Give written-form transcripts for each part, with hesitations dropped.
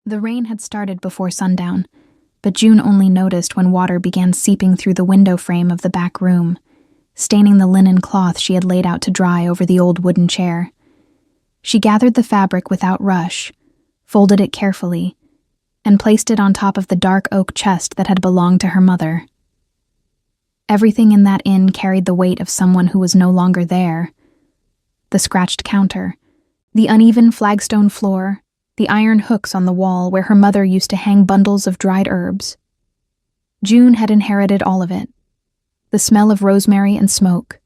The rain had started before sundown, but June only noticed when water began seeping through the window frame of the back room, staining the linen cloth she had laid out to dry over the old wooden chair. She gathered the fabric without rush, folded it carefully, and placed it on top of the dark oak chest that had belonged to her mother. Everything in that inn carried the weight of someone who was no longer there. The scratched counter, the uneven flagstone floor, the iron hooks on the wall where her mother used to hang bundles of dried herbs. June had inherited all of it. The smell of rosemary and smoke,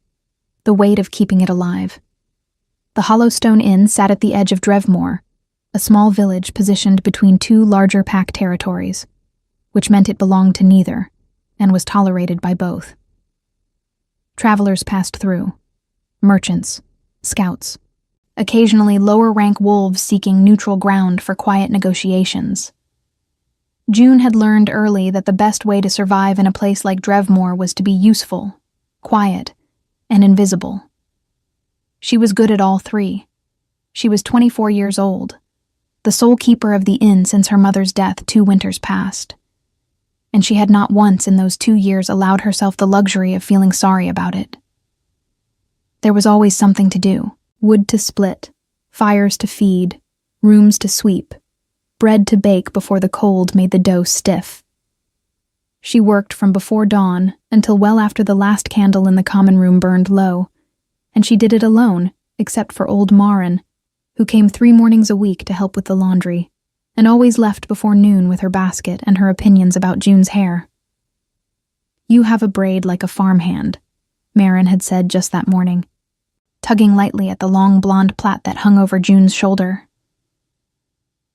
the weight of keeping it alive. The Hollowstone Inn sat at the edge of Drevmore, a small village positioned between two larger pack territories, which meant it belonged to neither, and was tolerated by both. Travelers passed through, merchants, scouts, occasionally lower-rank wolves seeking neutral ground for quiet negotiations. June had learned early that the best way to survive in a place like Drevmore was to be useful, quiet, and invisible. She was good at all three. She was 24 years old, the sole keeper of the inn since her mother's death 2 winters past, and she had not once in those 2 years allowed herself the luxury of feeling sorry about it. There was always something to do. Wood to split, fires to feed, rooms to sweep, bread to bake before the cold made the dough stiff. She worked from before dawn until well after the last candle in the common room burned low, and she did it alone, except for old Marin, who came 3 mornings a week to help with the laundry, and always left before noon with her basket and her opinions about June's hair. "You have a braid like a farmhand," Marin had said just that morning, tugging lightly at the long blonde plait that hung over June's shoulder.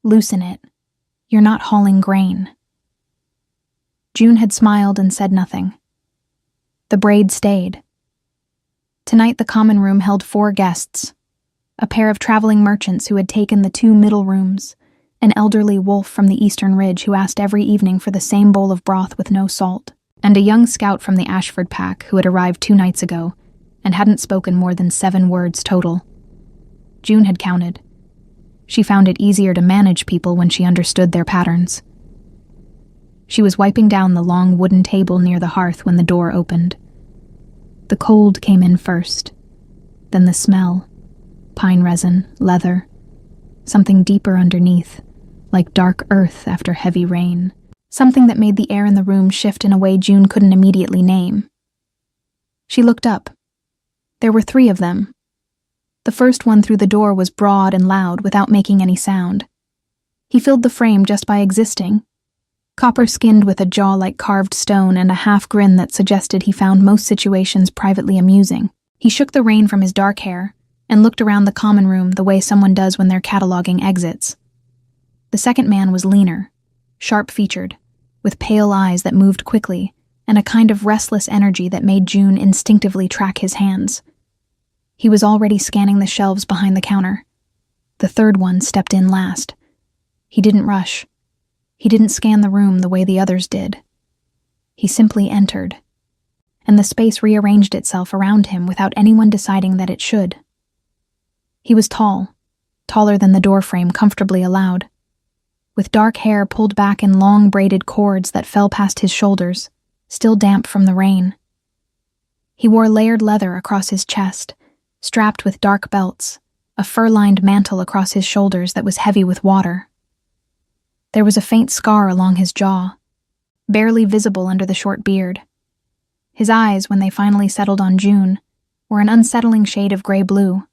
"Loosen it. You're not hauling grain." June had smiled and said nothing. The braid stayed. Tonight the common room held 4 guests, a pair of traveling merchants who had taken the 2 middle rooms, an elderly wolf from the Eastern Ridge who asked every evening for the same bowl of broth with no salt, and a young scout from the Ashford pack who had arrived 2 nights ago and hadn't spoken more than 7 words total. June had counted. She found it easier to manage people when she understood their patterns. She was wiping down the long wooden table near the hearth when the door opened. The cold came in first, then the smell, pine resin, leather, something deeper underneath, like dark earth after heavy rain, something that made the air in the room shift in a way June couldn't immediately name. She looked up. There were 3 of them. The first one through the door was broad and loud without making any sound. He filled the frame just by existing, copper-skinned with a jaw like carved stone and a half-grin that suggested he found most situations privately amusing. He shook the rain from his dark hair and looked around the common room the way someone does when they're cataloging exits. The second man was leaner, sharp-featured, with pale eyes that moved quickly and a kind of restless energy that made June instinctively track his hands. He was already scanning the shelves behind the counter. The third one stepped in last. He didn't rush. He didn't scan the room the way the others did. He simply entered, and the space rearranged itself around him without anyone deciding that it should. He was tall, taller than the doorframe comfortably allowed, with dark hair pulled back in long braided cords that fell past his shoulders, still damp from the rain. He wore layered leather across his chest, strapped with dark belts, a fur-lined mantle across his shoulders that was heavy with water. There was a faint scar along his jaw, barely visible under the short beard. His eyes, when they finally settled on June, were an unsettling shade of gray-blue,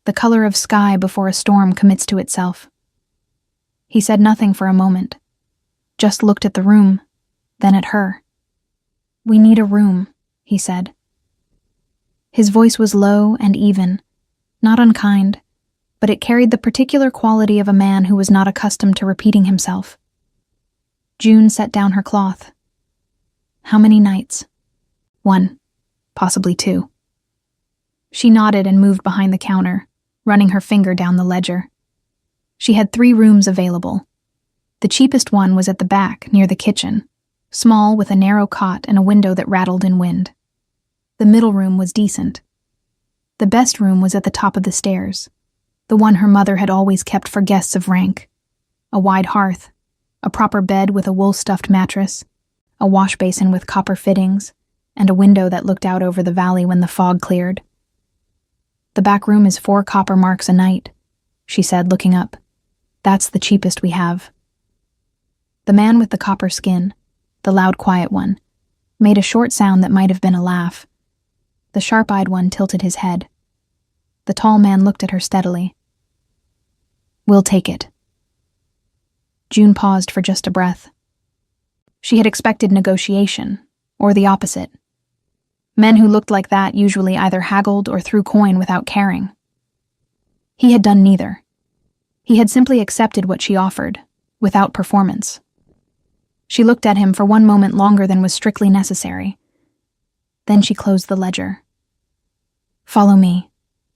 the color of sky before a storm commits to itself. He said nothing for a moment, just looked at the room, then at her. "We need a room," he said. His voice was low and even, not unkind, but it carried the particular quality of a man who was not accustomed to repeating himself. June set down her cloth. "How many nights?" "1, possibly 2. She nodded and moved behind the counter, running her finger down the ledger. She had 3 rooms available. The cheapest one was at the back, near the kitchen, small with a narrow cot and a window that rattled in wind. The middle room was decent. The best room was at the top of the stairs, the one her mother had always kept for guests of rank, a wide hearth, A proper bed with a wool-stuffed mattress, a wash basin with copper fittings, and a window that looked out over the valley when the fog cleared. "The back room is 4 copper marks a night," she said, looking up. "That's the cheapest we have." The man with the copper skin, the loud, quiet one, made a short sound that might have been a laugh. The sharp-eyed one tilted his head. The tall man looked at her steadily. "We'll take it." June paused for just a breath. She had expected negotiation, or the opposite. Men who looked like that usually either haggled or threw coin without caring. He had done neither. He had simply accepted what she offered, without performance. She looked at him for one moment longer than was strictly necessary. Then she closed the ledger. "Follow me,"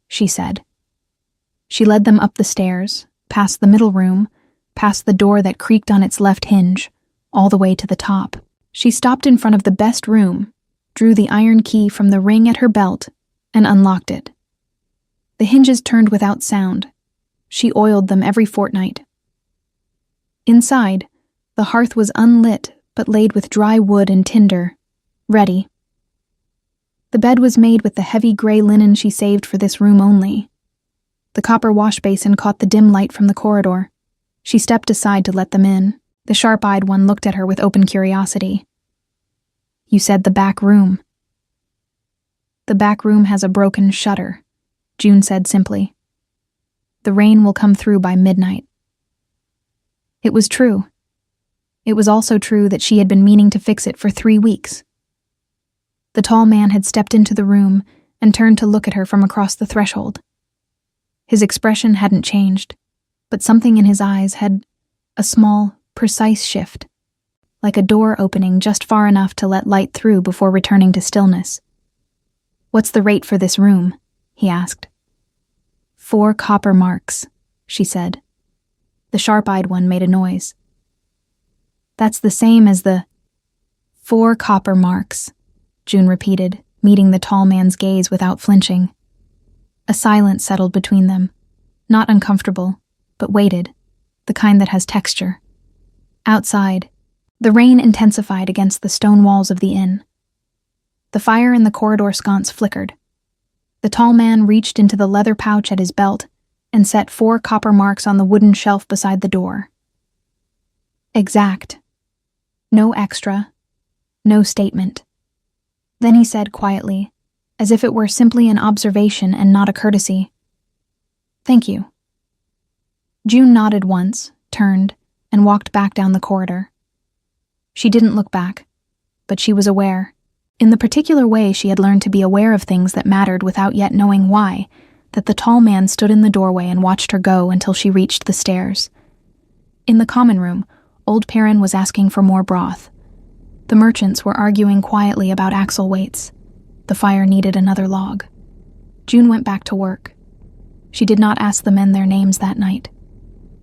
she said. She led them up the stairs, past the middle room, past the door that creaked on its left hinge, all the way to the top. She stopped in front of the best room, drew the iron key from the ring at her belt, and unlocked it. The hinges turned without sound. She oiled them every fortnight. Inside, the hearth was unlit but laid with dry wood and tinder, ready. The bed was made with the heavy gray linen she saved for this room only. The copper wash basin caught the dim light from the corridor. She stepped aside to let them in. The sharp-eyed one looked at her with open curiosity. "You said the back room." "The back room has a broken shutter," June said simply. "The rain will come through by midnight." It was true. It was also true that she had been meaning to fix it for 3 weeks. The tall man had stepped into the room and turned to look at her from across the threshold. His expression hadn't changed, but something in his eyes had a small, precise shift, like a door opening just far enough to let light through before returning to stillness. "What's the rate for this room?" he asked. 4 copper marks, she said. The sharp-eyed one made a noise. "That's the same as the 4 copper marks," June repeated, meeting the tall man's gaze without flinching. A silence settled between them, not uncomfortable, but weighted, the kind that has texture. Outside, the rain intensified against the stone walls of the inn. The fire in the corridor sconce flickered. The tall man reached into the leather pouch at his belt and set 4 copper marks on the wooden shelf beside the door. Exact. No extra. No statement. Then he said quietly, as if it were simply an observation and not a courtesy, "Thank you." June nodded once, turned, and walked back down the corridor. She didn't look back, but she was aware, in the particular way she had learned to be aware of things that mattered without yet knowing why, that the tall man stood in the doorway and watched her go until she reached the stairs. In the common room, old Perrin was asking for more broth. The merchants were arguing quietly about axle weights. The fire needed another log. June went back to work. She did not ask the men their names that night.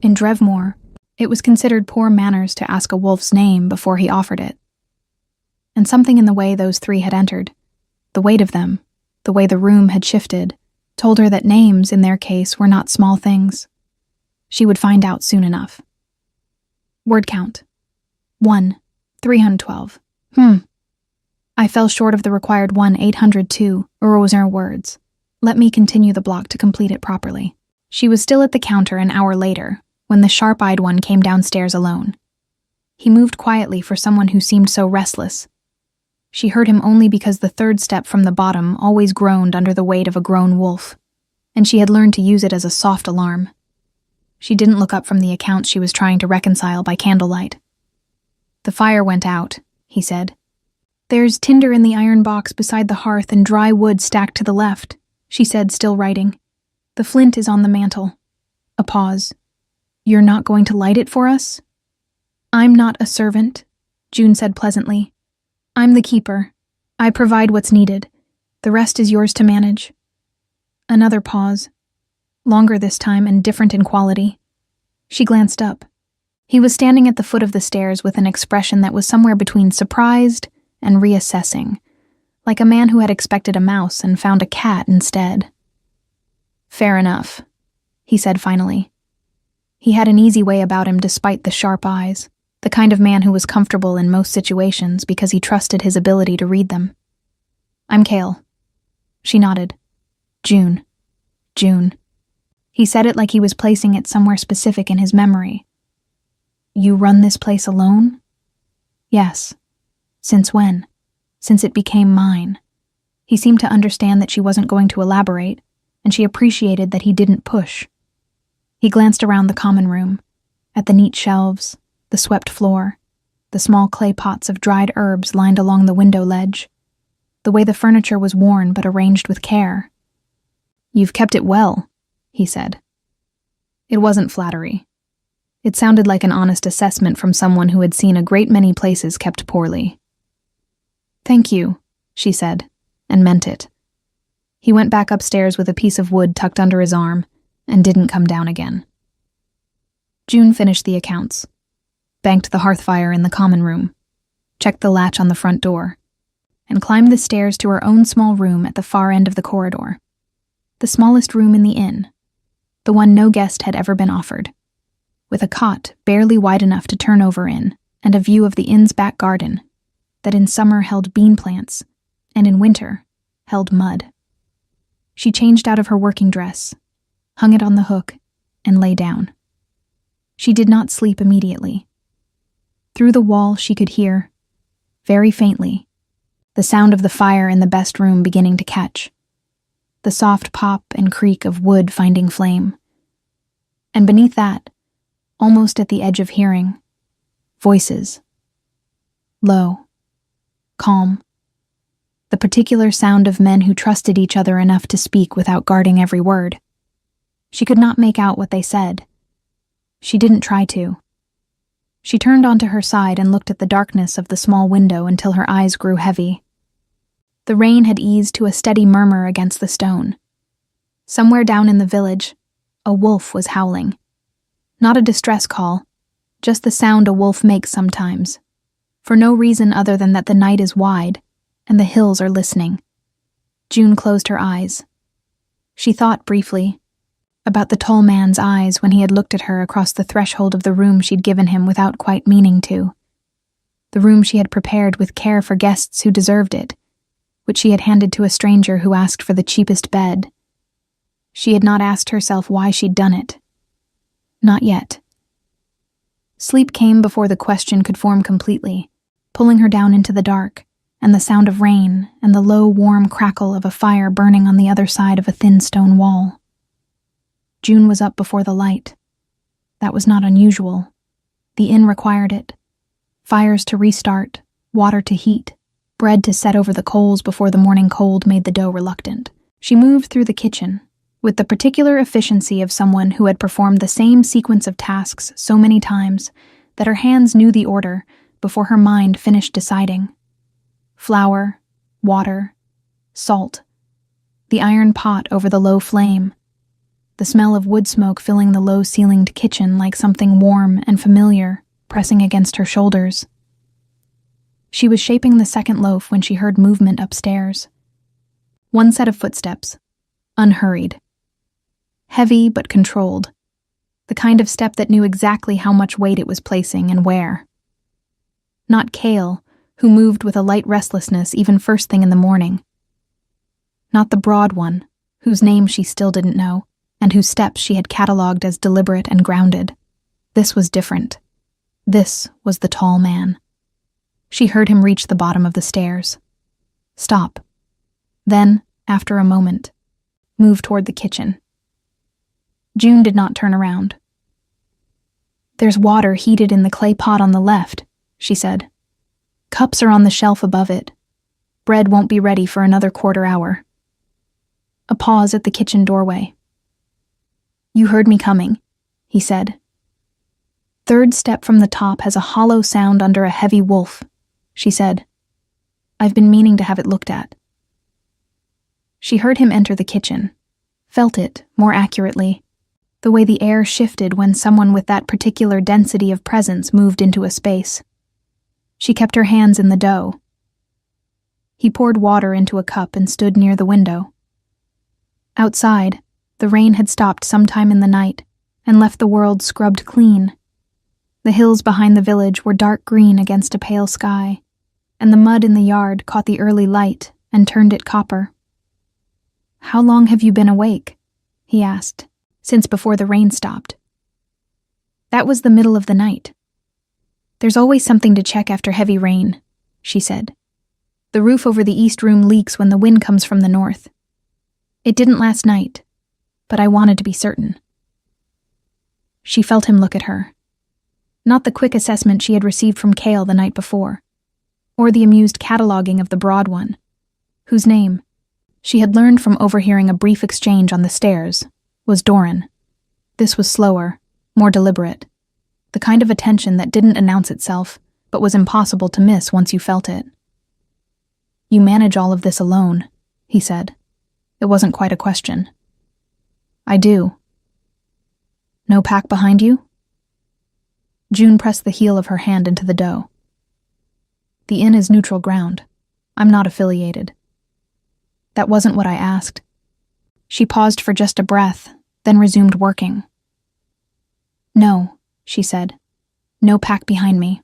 In Drevmore, it was considered poor manners to ask a wolf's name before he offered it. And something in the way those 3 had entered, the weight of them, the way the room had shifted, told her that names, in their case, were not small things. She would find out soon enough. Word count. 1, 312. I fell short of the required 1,802 Roser words. Let me continue the block to complete it properly. She was still at the counter an hour later, when the sharp-eyed one came downstairs alone. He moved quietly for someone who seemed so restless. She heard him only because the 3rd step from the bottom always groaned under the weight of a grown wolf, and she had learned to use it as a soft alarm. She didn't look up from the accounts she was trying to reconcile by candlelight. "The fire went out," he said. "There's tinder in the iron box beside the hearth and dry wood stacked to the left," she said, still writing. "The flint is on the mantel." A pause. "You're not going to light it for us?" "I'm not a servant," June said pleasantly. "I'm the keeper. I provide what's needed. The rest is yours to manage." Another pause. Longer this time and different in quality. She glanced up. He was standing at the foot of the stairs with an expression that was somewhere between surprised and reassessing, like a man who had expected a mouse and found a cat instead. "Fair enough," he said finally. He had an easy way about him despite the sharp eyes. The kind of man who was comfortable in most situations because he trusted his ability to read them. "I'm Cale." She nodded. "June. June." He said it like he was placing it somewhere specific in his memory. "You run this place alone?" "Yes." "Since when?" "Since it became mine." He seemed to understand that she wasn't going to elaborate, and she appreciated that he didn't push. He glanced around the common room, at the neat shelves, the swept floor, the small clay pots of dried herbs lined along the window ledge, the way the furniture was worn but arranged with care. "You've kept it well," he said. It wasn't flattery. It sounded like an honest assessment from someone who had seen a great many places kept poorly. "Thank you," she said, and meant it. He went back upstairs with a piece of wood tucked under his arm and didn't come down again. June finished the accounts, banked the hearth fire in the common room, checked the latch on the front door, and climbed the stairs to her own small room at the far end of the corridor. The smallest room in the inn, the one no guest had ever been offered, with a cot barely wide enough to turn over in and a view of the inn's back garden that in summer held bean plants and in winter held mud. She changed out of her working dress, hung it on the hook, and lay down. She did not sleep immediately. Through the wall she could hear, very faintly, the sound of the fire in the best room beginning to catch, the soft pop and creak of wood finding flame. And beneath that, almost at the edge of hearing, voices. Low, calm. The particular sound of men who trusted each other enough to speak without guarding every word. She could not make out what they said. She didn't try to. She turned onto her side and looked at the darkness of the small window until her eyes grew heavy. The rain had eased to a steady murmur against the stone. Somewhere down in the village, a wolf was howling. Not a distress call, just the sound a wolf makes sometimes, for no reason other than that the night is wide and the hills are listening. June closed her eyes. She thought briefly about the tall man's eyes when he had looked at her across the threshold of the room she'd given him without quite meaning to. The room she had prepared with care for guests who deserved it, which she had handed to a stranger who asked for the cheapest bed. She had not asked herself why she'd done it. Not yet. Sleep came before the question could form completely, pulling her down into the dark, and the sound of rain and the low, warm crackle of a fire burning on the other side of a thin stone wall. June was up before the light. That was not unusual. The inn required it. Fires to restart, water to heat, bread to set over the coals before the morning cold made the dough reluctant. She moved through the kitchen, with the particular efficiency of someone who had performed the same sequence of tasks so many times that her hands knew the order before her mind finished deciding. Flour, water, salt, the iron pot over the low flame, the smell of wood smoke filling the low-ceilinged kitchen like something warm and familiar pressing against her shoulders. She was shaping the second loaf when she heard movement upstairs. One set of footsteps, unhurried. Heavy but controlled, the kind of step that knew exactly how much weight it was placing and where. Not Cale, who moved with a light restlessness even first thing in the morning. Not the broad one, whose name she still didn't know, and whose steps she had catalogued as deliberate and grounded. This was different. This was the tall man. She heard him reach the bottom of the stairs. Stop. Then, after a moment, move toward the kitchen. June did not turn around. "There's water heated in the clay pot on the left," she said. "Cups are on the shelf above it. Bread won't be ready for another quarter hour." A pause at the kitchen doorway. "You heard me coming," he said. "Third step from the top has a hollow sound under a heavy wolf," she said. "I've been meaning to have it looked at." She heard him enter the kitchen, felt it, more accurately, the way the air shifted when someone with that particular density of presence moved into a space. She kept her hands in the dough. He poured water into a cup and stood near the window. Outside, the rain had stopped sometime in the night and left the world scrubbed clean. The hills behind the village were dark green against a pale sky, and the mud in the yard caught the early light and turned it copper. "How long have you been awake?" he asked. "Since before the rain stopped." "That was the middle of the night." "There's always something to check after heavy rain," she said. "The roof over the east room leaks when the wind comes from the north. It didn't last night, but I wanted to be certain." She felt him look at her. Not the quick assessment she had received from Cale the night before, or the amused cataloging of the broad one, whose name, she had learned from overhearing a brief exchange on the stairs, was Doran. This was slower, more deliberate, the kind of attention that didn't announce itself, but was impossible to miss once you felt it. "You manage all of this alone," he said. It wasn't quite a question. "I do." "No pack behind you?" June pressed the heel of her hand into the dough. "The inn is neutral ground. I'm not affiliated." "That wasn't what I asked." She paused for just a breath, then resumed working. "No," she said. "No pack behind me."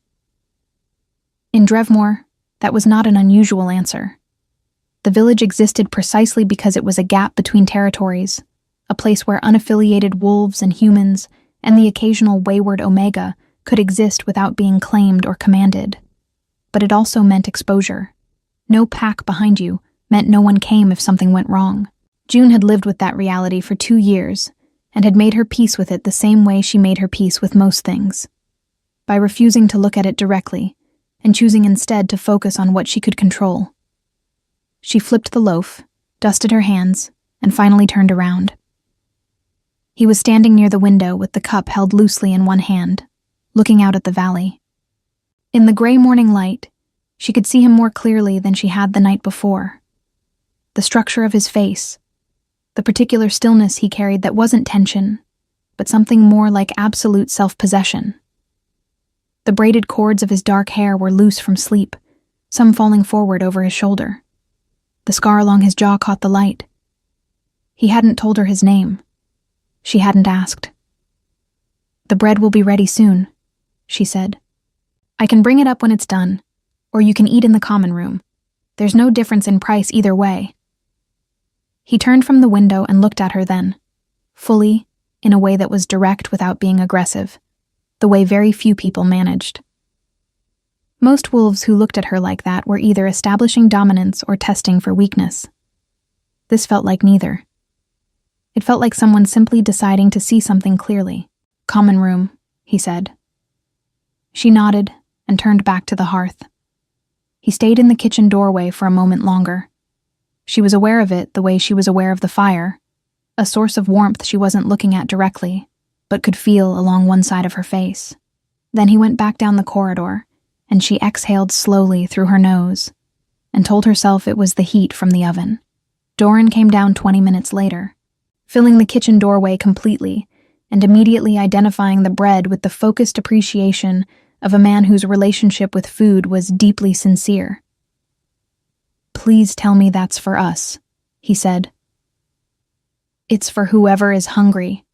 In Drevmore, that was not an unusual answer. The village existed precisely because it was a gap between territories, a place where unaffiliated wolves and humans, and the occasional wayward Omega, could exist without being claimed or commanded. But it also meant exposure. No pack behind you meant no one came if something went wrong. June had lived with that reality for 2 years, and had made her peace with it the same way she made her peace with most things, by refusing to look at it directly, and choosing instead to focus on what she could control. She flipped the loaf, dusted her hands, and finally turned around. He was standing near the window with the cup held loosely in one hand, looking out at the valley. In the gray morning light, she could see him more clearly than she had the night before. The structure of his face, the particular stillness he carried that wasn't tension, but something more like absolute self-possession. The braided cords of his dark hair were loose from sleep, some falling forward over his shoulder. The scar along his jaw caught the light. He hadn't told her his name. She hadn't asked. "The bread will be ready soon," she said. "I can bring it up when it's done, or you can eat in the common room. There's no difference in price either way." He turned from the window and looked at her then, fully, in a way that was direct without being aggressive, the way very few people managed. Most wolves who looked at her like that were either establishing dominance or testing for weakness. This felt like neither. It felt like someone simply deciding to see something clearly. "Common room," he said. She nodded and turned back to the hearth. He stayed in the kitchen doorway for a moment longer. She was aware of it the way she was aware of the fire, a source of warmth she wasn't looking at directly, but could feel along one side of her face. Then he went back down the corridor, and she exhaled slowly through her nose, and told herself it was the heat from the oven. Doran came down 20 minutes later, filling the kitchen doorway completely, and immediately identifying the bread with the focused appreciation of a man whose relationship with food was deeply sincere. "Please tell me that's for us," he said. "It's for whoever is hungry,"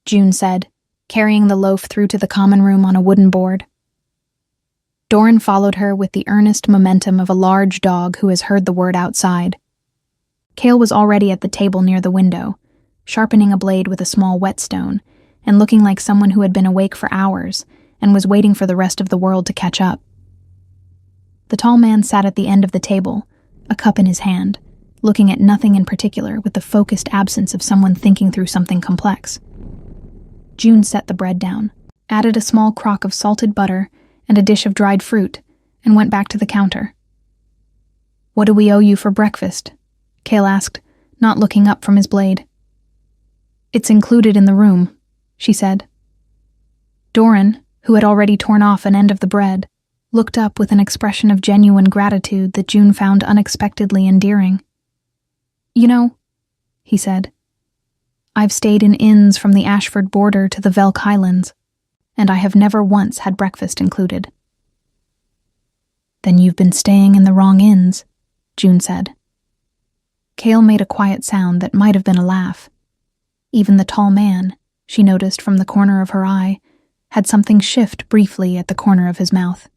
June said, carrying the loaf through to the common room on a wooden board. Doran followed her with the earnest momentum of a large dog who has heard the word outside. Cale was already at the table near the window, sharpening a blade with a small whetstone, and looking like someone who had been awake for hours and was waiting for the rest of the world to catch up. The tall man sat at the end of the table, a cup in his hand, looking at nothing in particular with the focused absence of someone thinking through something complex. June set the bread down, added a small crock of salted butter and a dish of dried fruit, and went back to the counter. "What do we owe you for breakfast?" Cale asked, not looking up from his blade. "It's included in the room," she said. Doran, who had already torn off an end of the bread, looked up with an expression of genuine gratitude that June found unexpectedly endearing. "You know," he said, "I've stayed in inns from the Ashford border to the Velk Highlands, and I have never once had breakfast included." "Then you've been staying in the wrong inns," June said. Cale made a quiet sound that might have been a laugh. Even the tall man, she noticed from the corner of her eye, had something shift briefly at the corner of his mouth.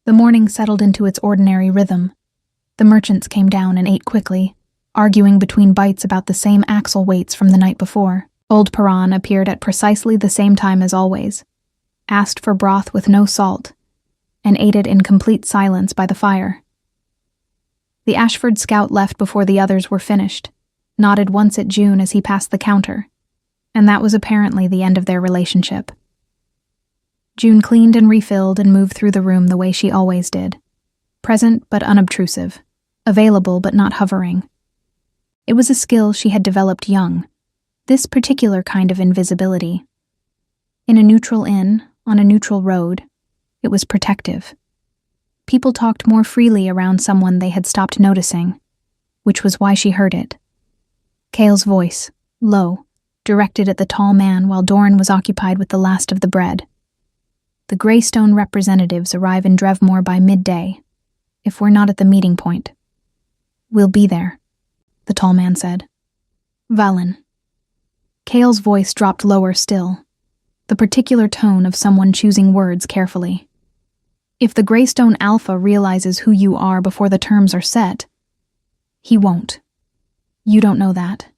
The morning settled into its ordinary rhythm. The merchants came down and ate quickly, arguing between bites about the same axle weights from the night before. Old Paran appeared at precisely the same time as always, asked for broth with no salt, and ate it in complete silence by the fire. The Ashford scout left before the others were finished, nodded once at June as he passed the counter, and that was apparently the end of their relationship. June cleaned and refilled and moved through the room the way she always did, present but unobtrusive, available but not hovering. It was a skill she had developed young, this particular kind of invisibility. In a neutral inn, on a neutral road, it was protective. People talked more freely around someone they had stopped noticing, which was why she heard it. Cale's voice, low, directed at the tall man while Doran was occupied with the last of the bread. The Greystone representatives arrive in Drevmore by midday, if we're not at the meeting point. We'll be there, the tall man said. Valen. Cale's voice dropped lower still, the particular tone of someone choosing words carefully. If the Greystone Alpha realizes who you are before the terms are set, he won't. You don't know that.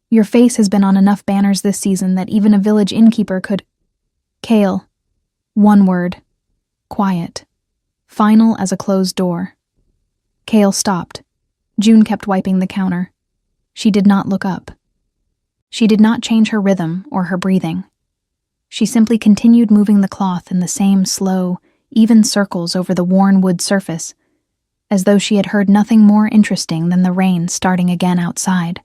Your face has been on enough banners this season that even a village innkeeper could— Cale. One word. Quiet. Final as a closed door. Cale stopped. June kept wiping the counter. She did not look up. She did not change her rhythm or her breathing. She simply continued moving the cloth in the same slow, even circles over the worn wood surface, as though she had heard nothing more interesting than the rain starting again outside.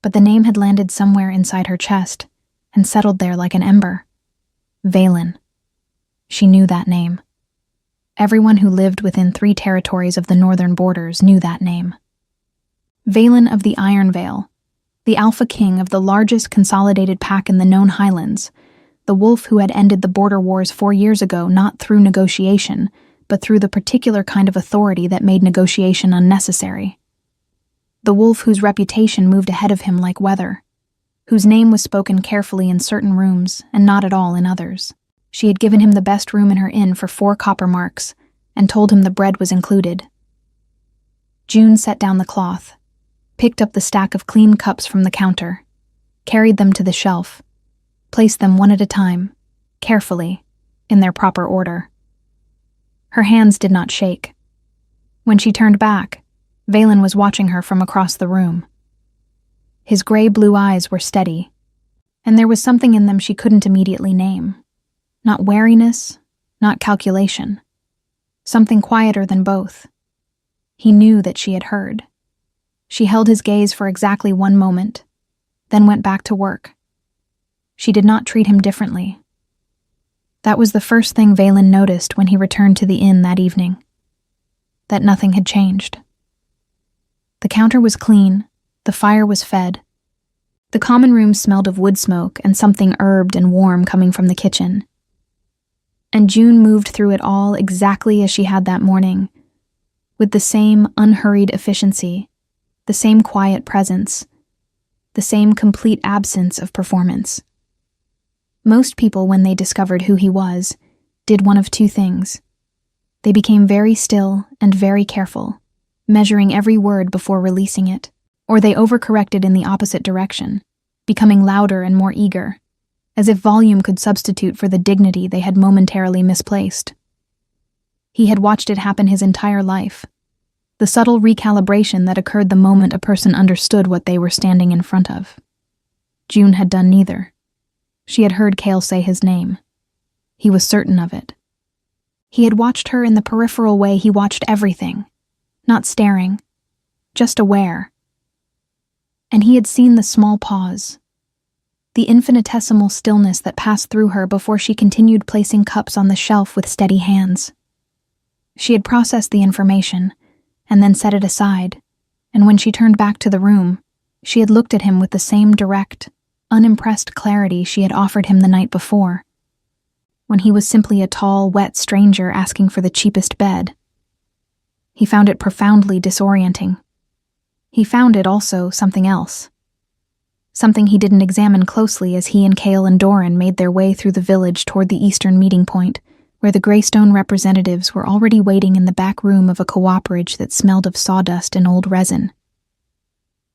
But the name had landed somewhere inside her chest and settled there like an ember. Valen. She knew that name. Everyone who lived within 3 territories of the northern borders knew that name. Valen of the Iron Vale, the Alpha King of the largest consolidated pack in the known Highlands, the wolf who had ended the border wars 4 years ago not through negotiation, but through the particular kind of authority that made negotiation unnecessary. The wolf whose reputation moved ahead of him like weather, whose name was spoken carefully in certain rooms and not at all in others. She had given him the best room in her inn for 4 copper marks and told him the bread was included. June set down the cloth, picked up the stack of clean cups from the counter, carried them to the shelf, placed them one at a time, carefully, in their proper order. Her hands did not shake. When she turned back, Valen was watching her from across the room. His gray-blue eyes were steady, and there was something in them she couldn't immediately name. Not wariness, not calculation. Something quieter than both. He knew that she had heard. She held his gaze for exactly 1 moment, then went back to work. She did not treat him differently. That was the first thing Valen noticed when he returned to the inn that evening. That nothing had changed. The counter was clean, the fire was fed. The common room smelled of wood smoke and something herbed and warm coming from the kitchen. And June moved through it all exactly as she had that morning, with the same unhurried efficiency, the same quiet presence, the same complete absence of performance. Most people, when they discovered who he was, did one of 2 things. They became very still and very careful, measuring every word before releasing it, or they overcorrected in the opposite direction, becoming louder and more eager, as if volume could substitute for the dignity they had momentarily misplaced. He had watched it happen his entire life, the subtle recalibration that occurred the moment a person understood what they were standing in front of. June had done neither. She had heard Cale say his name. He was certain of it. He had watched her in the peripheral way he watched everything, not staring, just aware. And he had seen the small pause, the infinitesimal stillness that passed through her before she continued placing cups on the shelf with steady hands. She had processed the information, and then set it aside, and when she turned back to the room, she had looked at him with the same direct, unimpressed clarity she had offered him the night before, when he was simply a tall, wet stranger asking for the cheapest bed. He found it profoundly disorienting. He found it also something else. something he didn't examine closely as he and Cale and Doran made their way through the village toward the eastern meeting point, where the Greystone representatives were already waiting in the back room of a cooperage that smelled of sawdust and old resin.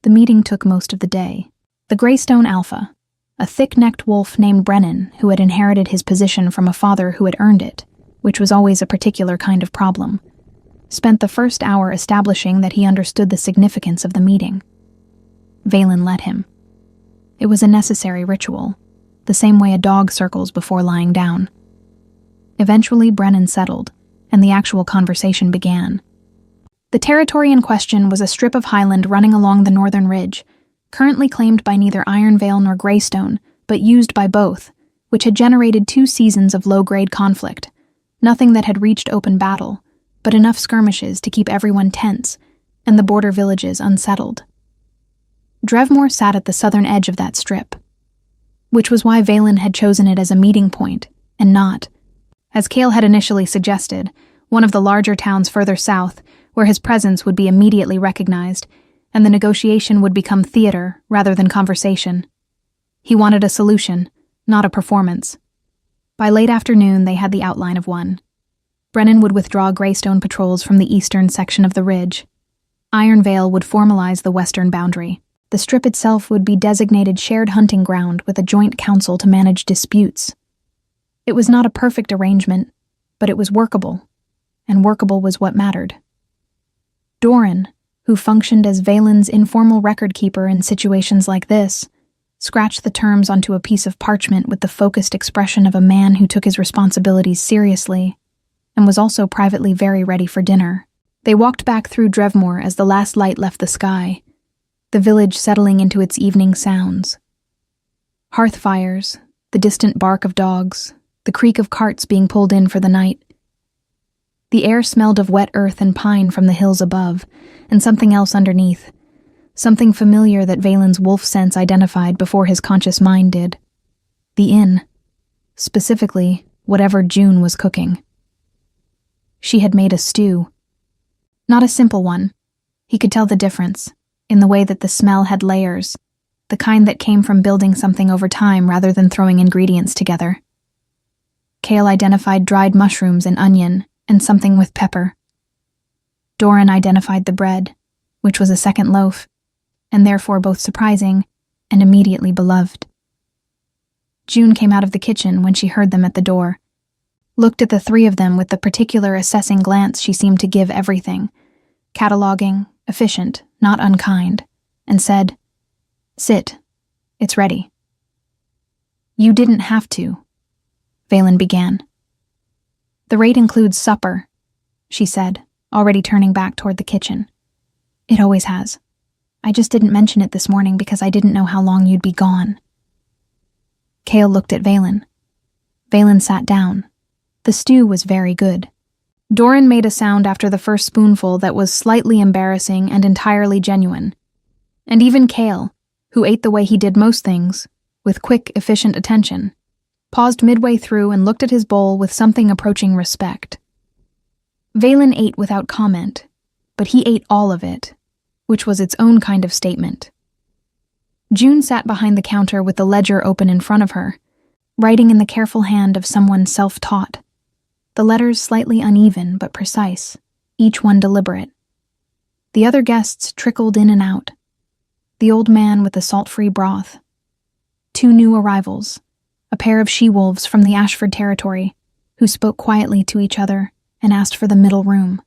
The meeting took most of the day. The Greystone Alpha, a thick-necked wolf named Brennan, who had inherited his position from a father who had earned it, which was always a particular kind of problem, spent the first hour establishing that he understood the significance of the meeting. Valen let him. It was a necessary ritual, the same way a dog circles before lying down. Eventually, Brennan settled, and the actual conversation began. The territory in question was a strip of highland running along the northern ridge, currently claimed by neither Ironvale nor Greystone, but used by both, which had generated 2 seasons of low-grade conflict. Nothing that had reached open battle, but enough skirmishes to keep everyone tense, and the border villages unsettled. Drevmore sat at the southern edge of that strip, which was why Valen had chosen it as a meeting point, and not, as Cale had initially suggested, one of the larger towns further south, where his presence would be immediately recognized, and the negotiation would become theater rather than conversation. He wanted a solution, not a performance. By late afternoon, they had the outline of one. Brennan would withdraw Greystone patrols from the eastern section of the ridge. Ironvale would formalize the western boundary. The strip itself would be designated shared hunting ground with a joint council to manage disputes. It was not a perfect arrangement, but it was workable, and workable was what mattered. Doran, who functioned as Valen's informal record keeper in situations like this, scratched the terms onto a piece of parchment with the focused expression of a man who took his responsibilities seriously, and was also privately very ready for dinner. They walked back through Drevmore as the last light left the sky, the village settling into its evening sounds. Hearth fires, the distant bark of dogs, the creak of carts being pulled in for the night. The air smelled of wet earth and pine from the hills above, and something else underneath, something familiar that Valen's wolf sense identified before his conscious mind did. The inn. Specifically, whatever June was cooking. She had made a stew. Not a simple one. He could tell the difference, in the way that the smell had layers, the kind that came from building something over time rather than throwing ingredients together. Cale identified dried mushrooms and onion, and something with pepper. Doran identified the bread, which was a second loaf, and therefore both surprising and immediately beloved. June came out of the kitchen when she heard them at the door, looked at the 3 of them with the particular assessing glance she seemed to give everything, cataloging, efficient, not unkind, and said, "Sit. It's ready." "You didn't have to," Valen began. "The rate includes supper," she said, already turning back toward the kitchen. "It always has. I just didn't mention it this morning because I didn't know how long you'd be gone." Cale looked at Valen. Valen sat down. The stew was very good. Doran made a sound after the first spoonful that was slightly embarrassing and entirely genuine. And even Cale, who ate the way he did most things, with quick, efficient attention, paused midway through and looked at his bowl with something approaching respect. Valen ate without comment, but he ate all of it, which was its own kind of statement. June sat behind the counter with the ledger open in front of her, writing in the careful hand of someone self-taught. The letters slightly uneven but precise, each one deliberate. The other guests trickled in and out. The old man with the salt-free broth. 2 new arrivals, a pair of she-wolves from the Ashford territory, who spoke quietly to each other and asked for the middle room.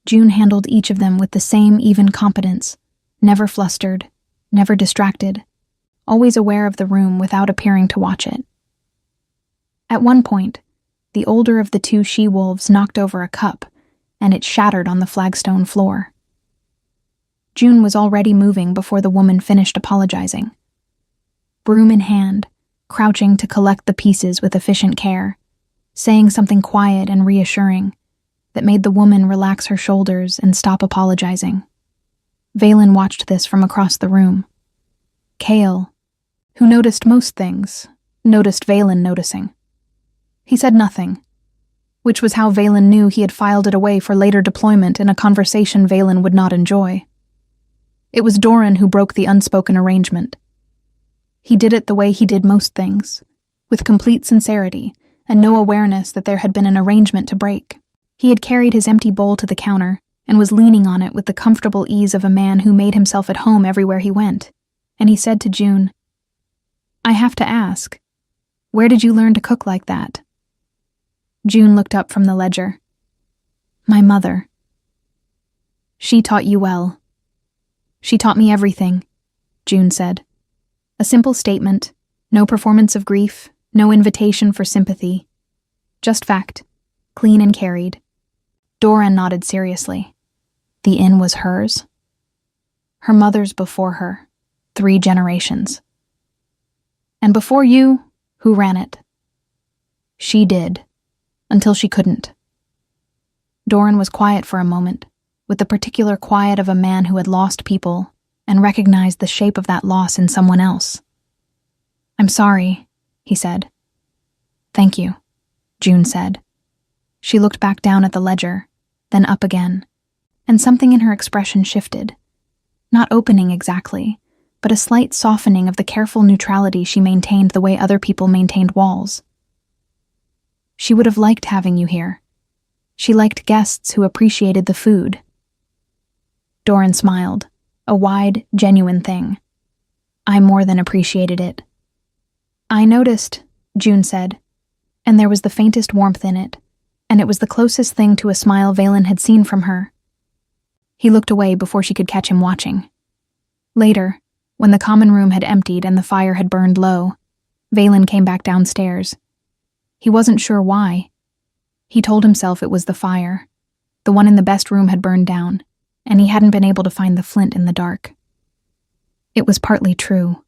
June handled each of them with the same even competence, never flustered, never distracted, always aware of the room without appearing to watch it. At one point, the older of the 2 she-wolves knocked over a cup, and it shattered on the flagstone floor. June was already moving before the woman finished apologizing. Broom in hand, crouching to collect the pieces with efficient care, saying something quiet and reassuring that made the woman relax her shoulders and stop apologizing. Valen watched this from across the room. Cale, who noticed most things, noticed Valen noticing. He said nothing, which was how Valen knew he had filed it away for later deployment in a conversation Valen would not enjoy. It was Doran who broke the unspoken arrangement. He did it the way he did most things, with complete sincerity and no awareness that there had been an arrangement to break. He had carried his empty bowl to the counter and was leaning on it with the comfortable ease of a man who made himself at home everywhere he went. And he said to June, "I have to ask, where did you learn to cook like that?" June looked up from the ledger. "My mother. She taught you well." "She taught me everything," June said. A simple statement, no performance of grief, no invitation for sympathy. Just fact, clean and carried. Doran nodded seriously. The inn was hers? Her mother's before her, 3 generations. And before you, who ran it? She did, until she couldn't. Doran was quiet for a moment, with the particular quiet of a man who had lost people and recognized the shape of that loss in someone else. "I'm sorry," he said. "Thank you," June said. She looked back down at the ledger, then up again, and something in her expression shifted. Not opening exactly, but a slight softening of the careful neutrality she maintained the way other people maintained walls. She would have liked having you here. She liked guests who appreciated the food. Doran smiled, a wide, genuine thing. "I more than appreciated it." "I noticed," June said, and there was the faintest warmth in it, and it was the closest thing to a smile Valen had seen from her. He looked away before she could catch him watching. Later, when the common room had emptied and the fire had burned low, Valen came back downstairs. He wasn't sure why. He told himself it was the fire. The one in the best room had burned down, and he hadn't been able to find the flint in the dark. It was partly true.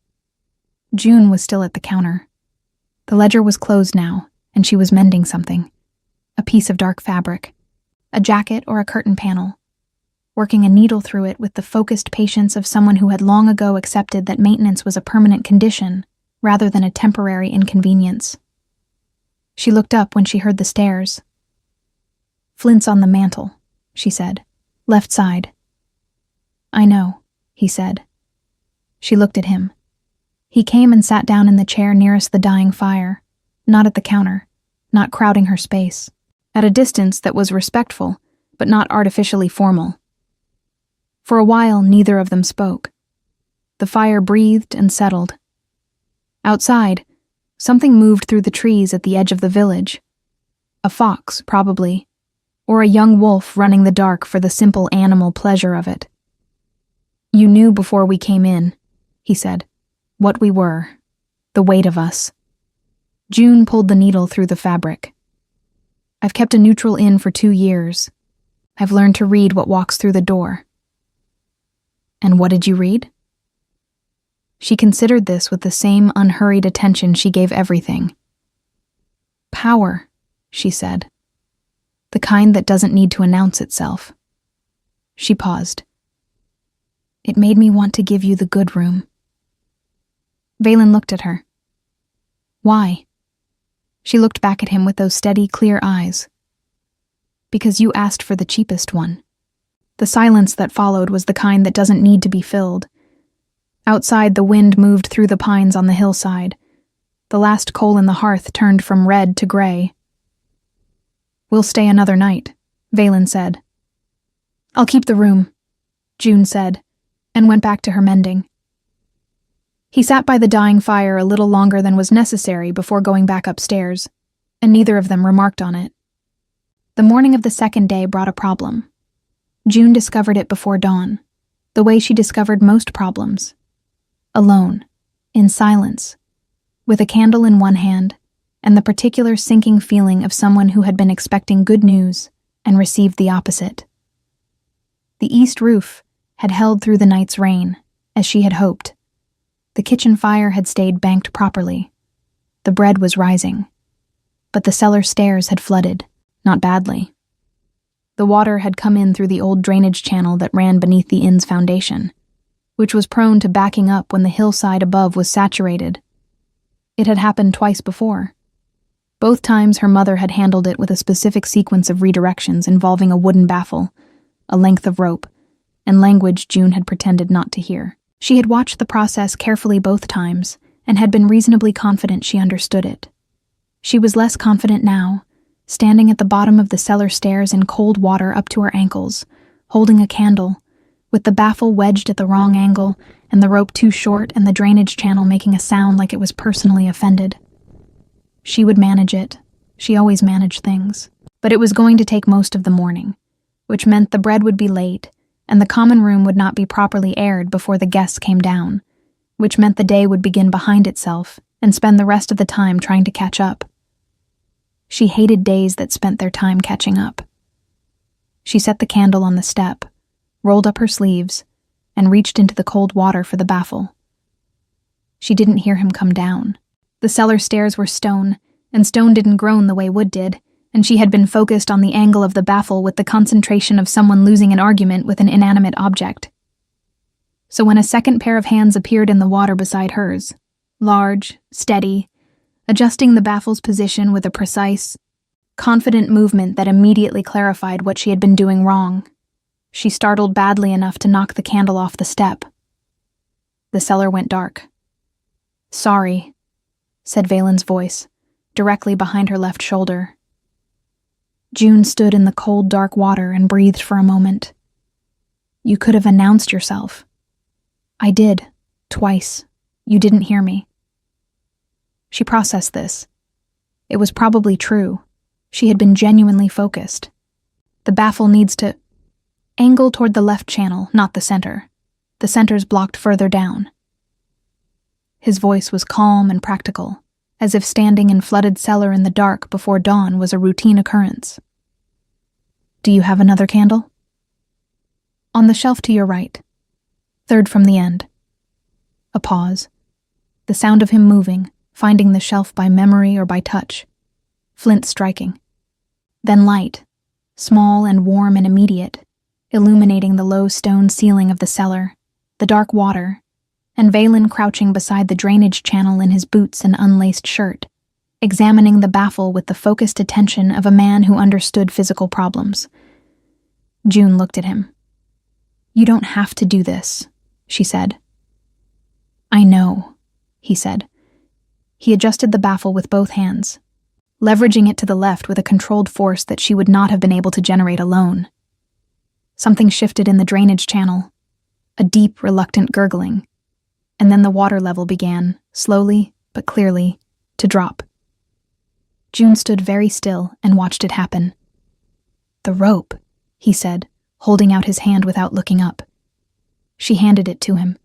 June was still at the counter. The ledger was closed now, and she was mending something. A piece of dark fabric, a jacket or a curtain panel, working a needle through it with the focused patience of someone who had long ago accepted that maintenance was a permanent condition rather than a temporary inconvenience. She looked up when she heard the stairs. "Flint's on the mantel," she said. "Left side." "I know," he said. She looked at him. He came and sat down in the chair nearest the dying fire, not at the counter, not crowding her space, at a distance that was respectful, but not artificially formal. For a while, neither of them spoke. The fire breathed and settled. Outside, something moved through the trees at the edge of the village. A fox, probably, or a young wolf running the dark for the simple animal pleasure of it. "You knew before we came in," he said, "what we were, the weight of us." June pulled the needle through the fabric. "I've kept a neutral inn for 2 years. I've learned to read what walks through the door." "And what did you read?" She considered this with the same unhurried attention she gave everything. "Power," she said. "The kind that doesn't need to announce itself." She paused. "It made me want to give you the good room." Valen looked at her. "Why?" She looked back at him with those steady, clear eyes. "Because you asked for the cheapest one." The silence that followed was the kind that doesn't need to be filled. Outside, the wind moved through the pines on the hillside. The last coal in the hearth turned from red to gray. "We'll stay another night," Valen said. "I'll keep the room," June said, and went back to her mending. He sat by the dying fire a little longer than was necessary before going back upstairs, and neither of them remarked on it. The morning of the second day brought a problem. June discovered it before dawn, the way she discovered most problems. Alone, in silence, with a candle in one hand, and the particular sinking feeling of someone who had been expecting good news and received the opposite. The east roof had held through the night's rain, as she had hoped. The kitchen fire had stayed banked properly. The bread was rising. But the cellar stairs had flooded, not badly. The water had come in through the old drainage channel that ran beneath the inn's foundation, which was prone to backing up when the hillside above was saturated. It had happened twice before. Both times her mother had handled it with a specific sequence of redirections involving a wooden baffle, a length of rope, and language June had pretended not to hear. She had watched the process carefully both times and had been reasonably confident she understood it. She was less confident now, standing at the bottom of the cellar stairs in cold water up to her ankles, holding a candle, with the baffle wedged at the wrong angle and the rope too short and the drainage channel making a sound like it was personally offended. She would manage it. She always managed things. But it was going to take most of the morning, which meant the bread would be late, and the common room would not be properly aired before the guests came down, which meant the day would begin behind itself and spend the rest of the time trying to catch up. She hated days that spent their time catching up. She set the candle on the step, rolled up her sleeves, and reached into the cold water for the baffle. She didn't hear him come down. The cellar stairs were stone, and stone didn't groan the way wood did, and she had been focused on the angle of the baffle with the concentration of someone losing an argument with an inanimate object. So when a second pair of hands appeared in the water beside hers, large, steady, adjusting the baffle's position with a precise, confident movement that immediately clarified what she had been doing wrong, she startled badly enough to knock the candle off the step. The cellar went dark. "Sorry," said Valen's voice, directly behind her left shoulder. June stood in the cold, dark water and breathed for a moment. "You could have announced yourself." "I did. Twice. You didn't hear me." She processed this. It was probably true. She had been genuinely focused. The baffle needs to angle toward the left channel, not the center. The center's blocked further down. His voice was calm and practical, as if standing in flooded cellar in the dark before dawn was a routine occurrence. "Do you have another candle?" "On the shelf to your right. Third from the end." A pause. The sound of him moving, finding the shelf by memory or by touch. Flint striking. Then light, small and warm and immediate, illuminating the low stone ceiling of the cellar, the dark water, and Valen crouching beside the drainage channel in his boots and unlaced shirt, examining the baffle with the focused attention of a man who understood physical problems. June looked at him. "You don't have to do this," she said. "I know," he said. He adjusted the baffle with both hands, leveraging it to the left with a controlled force that she would not have been able to generate alone. Something shifted in the drainage channel, a deep, reluctant gurgling, and then the water level began, slowly but clearly, to drop. June stood very still and watched it happen. "The rope," he said, holding out his hand without looking up. She handed it to him.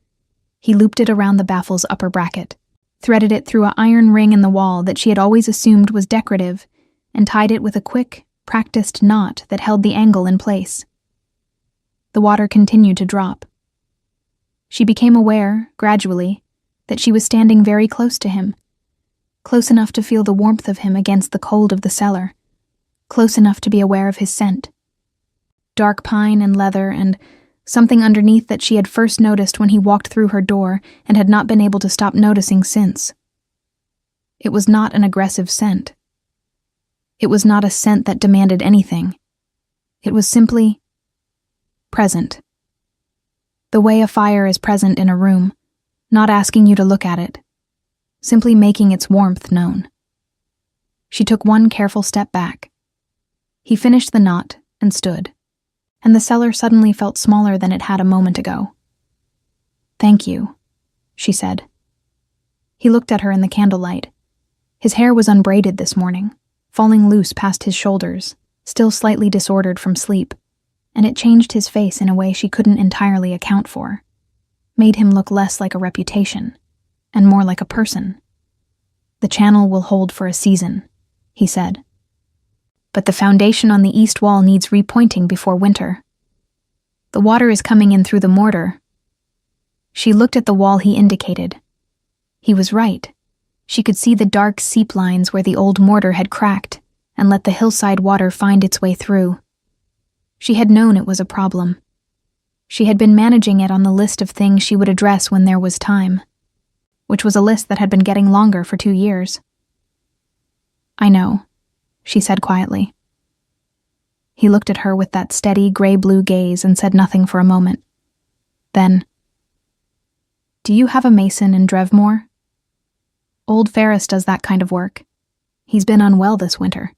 He looped it around the baffle's upper bracket, threaded it through an iron ring in the wall that she had always assumed was decorative, and tied it with a quick, practiced knot that held the angle in place. The water continued to drop. She became aware, gradually, that she was standing very close to him, close enough to feel the warmth of him against the cold of the cellar, close enough to be aware of his scent. Dark pine and leather and something underneath that she had first noticed when he walked through her door and had not been able to stop noticing since. It was not an aggressive scent. It was not a scent that demanded anything. It was simply present. The way a fire is present in a room, not asking you to look at it, simply making its warmth known. She took one careful step back. He finished the knot and stood, and the cellar suddenly felt smaller than it had a moment ago. "Thank you," she said. He looked at her in the candlelight. His hair was unbraided this morning, falling loose past his shoulders, still slightly disordered from sleep, and it changed his face in a way she couldn't entirely account for, made him look less like a reputation, and more like a person. "The channel will hold for a season," he said. "But the foundation on the east wall needs repointing before winter. The water is coming in through the mortar." She looked at the wall he indicated. He was right. She could see the dark seep lines where the old mortar had cracked and let the hillside water find its way through. She had known it was a problem. She had been managing it on the list of things she would address when there was time, which was a list that had been getting longer for 2 years. "I know," she said quietly. He looked at her with that steady gray-blue gaze and said nothing for a moment. Then, "Do you have a mason in Drevmore?" Old Ferris does that kind of work. He's been unwell this winter.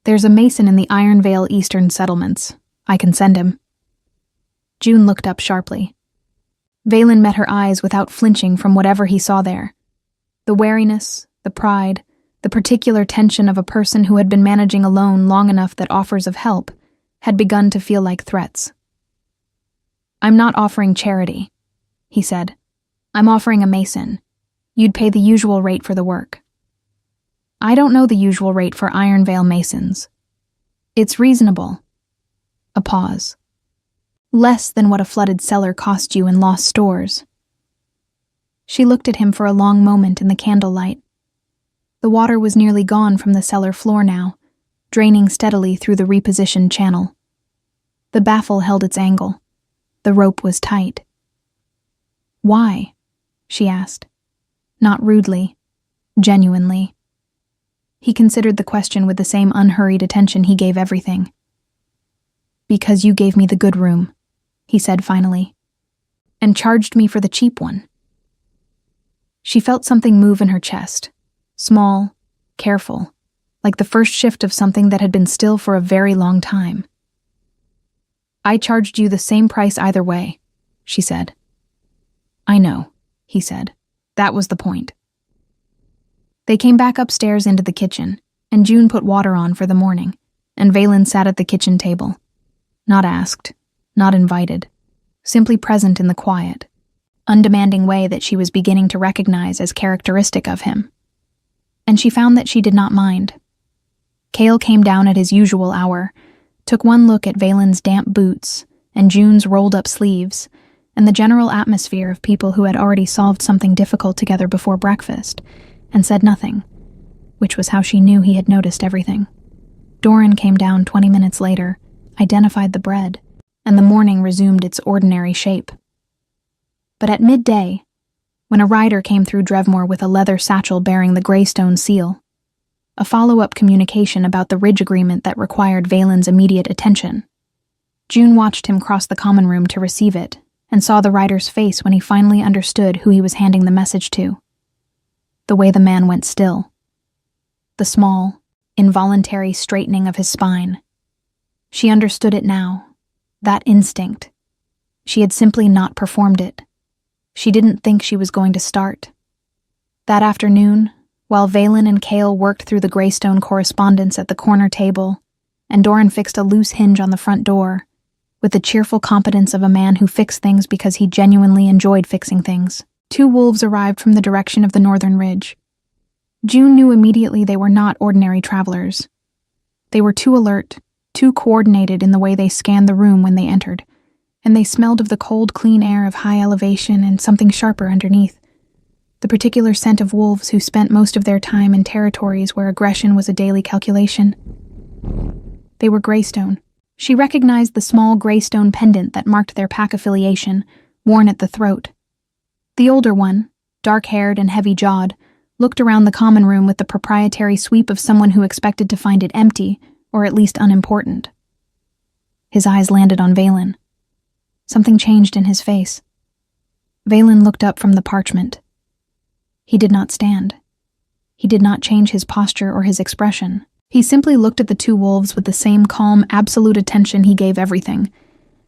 There's a mason in the Ironvale Eastern Settlements. I can send him." June looked up sharply. Valen met her eyes without flinching from whatever he saw there. The wariness, the pride, the particular tension of a person who had been managing alone long enough that offers of help had begun to feel like threats. "I'm not offering charity," he said. "I'm offering a mason. You'd pay the usual rate for the work." "I don't know the usual rate for Ironvale masons." "It's reasonable." A pause. "Less than what a flooded cellar cost you in lost stores." She looked at him for a long moment in the candlelight. The water was nearly gone from the cellar floor now, draining steadily through the repositioned channel. The baffle held its angle. The rope was tight. "Why?" she asked. Not rudely, genuinely. He considered the question with the same unhurried attention he gave everything. "Because you gave me the good room," he said finally, "and charged me for the cheap one." She felt something move in her chest, small, careful, like the first shift of something that had been still for a very long time. "I charged you the same price either way," she said. "I know," he said. "That was the point." They came back upstairs into the kitchen, and June put water on for the morning, and Valen sat at the kitchen table. Not asked, not invited, simply present in the quiet, undemanding way that she was beginning to recognize as characteristic of him. And she found that she did not mind. Cale came down at his usual hour, took one look at Valen's damp boots and June's rolled-up sleeves, and the general atmosphere of people who had already solved something difficult together before breakfast, and said nothing, which was how she knew he had noticed everything. Doran came down 20 minutes later, identified the bread, and the morning resumed its ordinary shape. But at midday, when a rider came through Drevmore with a leather satchel bearing the Greystone seal, a follow-up communication about the Ridge agreement that required Valen's immediate attention, June watched him cross the common room to receive it, and saw the rider's face when he finally understood who he was handing the message to. The way the man went still. The small, involuntary straightening of his spine. She understood it now. That instinct. She had simply not performed it. She didn't think she was going to start. That afternoon, while Valen and Cale worked through the Greystone correspondence at the corner table, and Doran fixed a loose hinge on the front door, with the cheerful competence of a man who fixed things because he genuinely enjoyed fixing things, 2 wolves arrived from the direction of the northern ridge. June knew immediately they were not ordinary travelers. They were too alert, too coordinated in the way they scanned the room when they entered, and they smelled of the cold, clean air of high elevation and something sharper underneath. The particular scent of wolves who spent most of their time in territories where aggression was a daily calculation. They were Greystone. She recognized the small Greystone pendant that marked their pack affiliation, worn at the throat. The older one, dark-haired and heavy-jawed, looked around the common room with the proprietary sweep of someone who expected to find it empty, or at least unimportant. His eyes landed on Valen. Something changed in his face. Valen looked up from the parchment. He did not stand. He did not change his posture or his expression. He simply looked at the 2 wolves with the same calm, absolute attention he gave everything,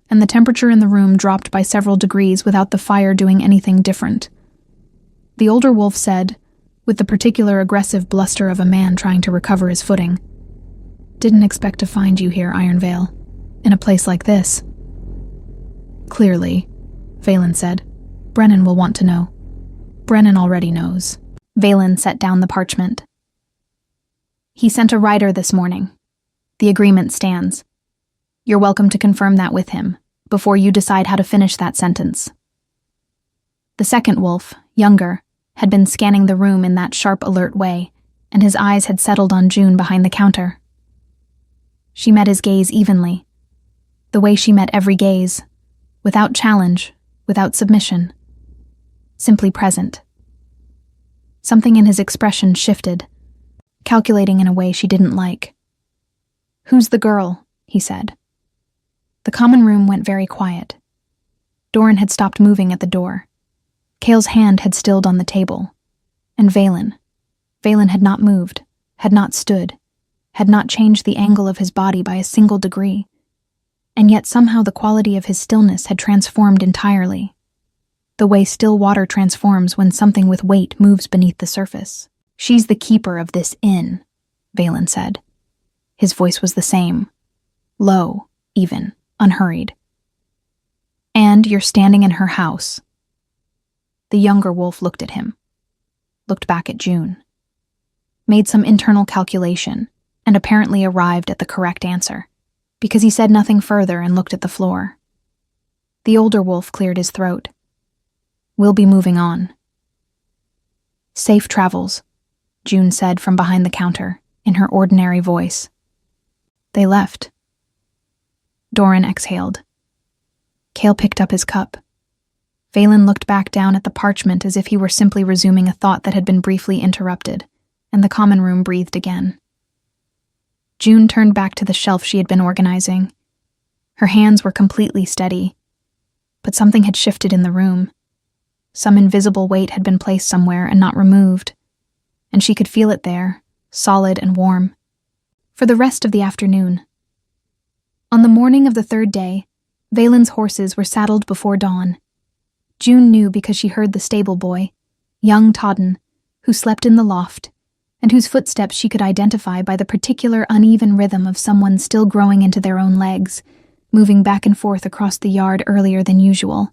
and the temperature in the room dropped by several degrees without the fire doing anything different. The older wolf said, with the particular aggressive bluster of a man trying to recover his footing, "Didn't expect to find you here, Ironvale, in a place like this." "Clearly," Valen said. "Brennan will want to know." "Brennan already knows." Valen set down the parchment. "He sent a rider this morning. The agreement stands. You're welcome to confirm that with him, before you decide how to finish that sentence." The second wolf, younger, had been scanning the room in that sharp, alert way, and his eyes had settled on June behind the counter. She met his gaze evenly, the way she met every gaze, without challenge, without submission, simply present. Something in his expression shifted, calculating in a way she didn't like. "Who's the girl?" he said. The common room went very quiet. Doran had stopped moving at the door. Cale's hand had stilled on the table, and Valen, Valen had not moved, had not stood, had not changed the angle of his body by a single degree, and yet somehow the quality of his stillness had transformed entirely, the way still water transforms when something with weight moves beneath the surface. "She's the keeper of this inn," Valen said. His voice was the same, low, even, unhurried. "And you're standing in her house." The younger wolf looked at him, looked back at June, made some internal calculation, and apparently arrived at the correct answer, because he said nothing further and looked at the floor. The older wolf cleared his throat. "We'll be moving on." "Safe travels," June said from behind the counter, in her ordinary voice. They left. Doran exhaled. Cale picked up his cup. Valen looked back down at the parchment as if he were simply resuming a thought that had been briefly interrupted, and the common room breathed again. June turned back to the shelf she had been organizing. Her hands were completely steady, but something had shifted in the room. Some invisible weight had been placed somewhere and not removed, and she could feel it there, solid and warm, for the rest of the afternoon. On the morning of the third day, Valen's horses were saddled before dawn. June knew because she heard the stable boy, young Todden, who slept in the loft, and whose footsteps she could identify by the particular uneven rhythm of someone still growing into their own legs, moving back and forth across the yard earlier than usual.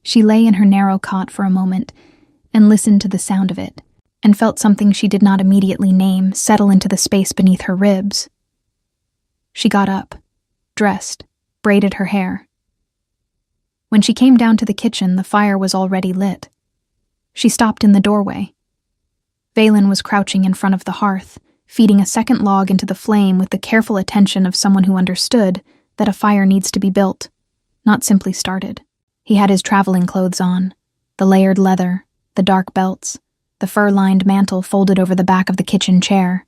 She lay in her narrow cot for a moment and listened to the sound of it, and felt something she did not immediately name settle into the space beneath her ribs. She got up, dressed, braided her hair. When she came down to the kitchen, the fire was already lit. She stopped in the doorway. Valen was crouching in front of the hearth, feeding a second log into the flame with the careful attention of someone who understood that a fire needs to be built, not simply started. He had his traveling clothes on, the layered leather, the dark belts, the fur-lined mantle folded over the back of the kitchen chair.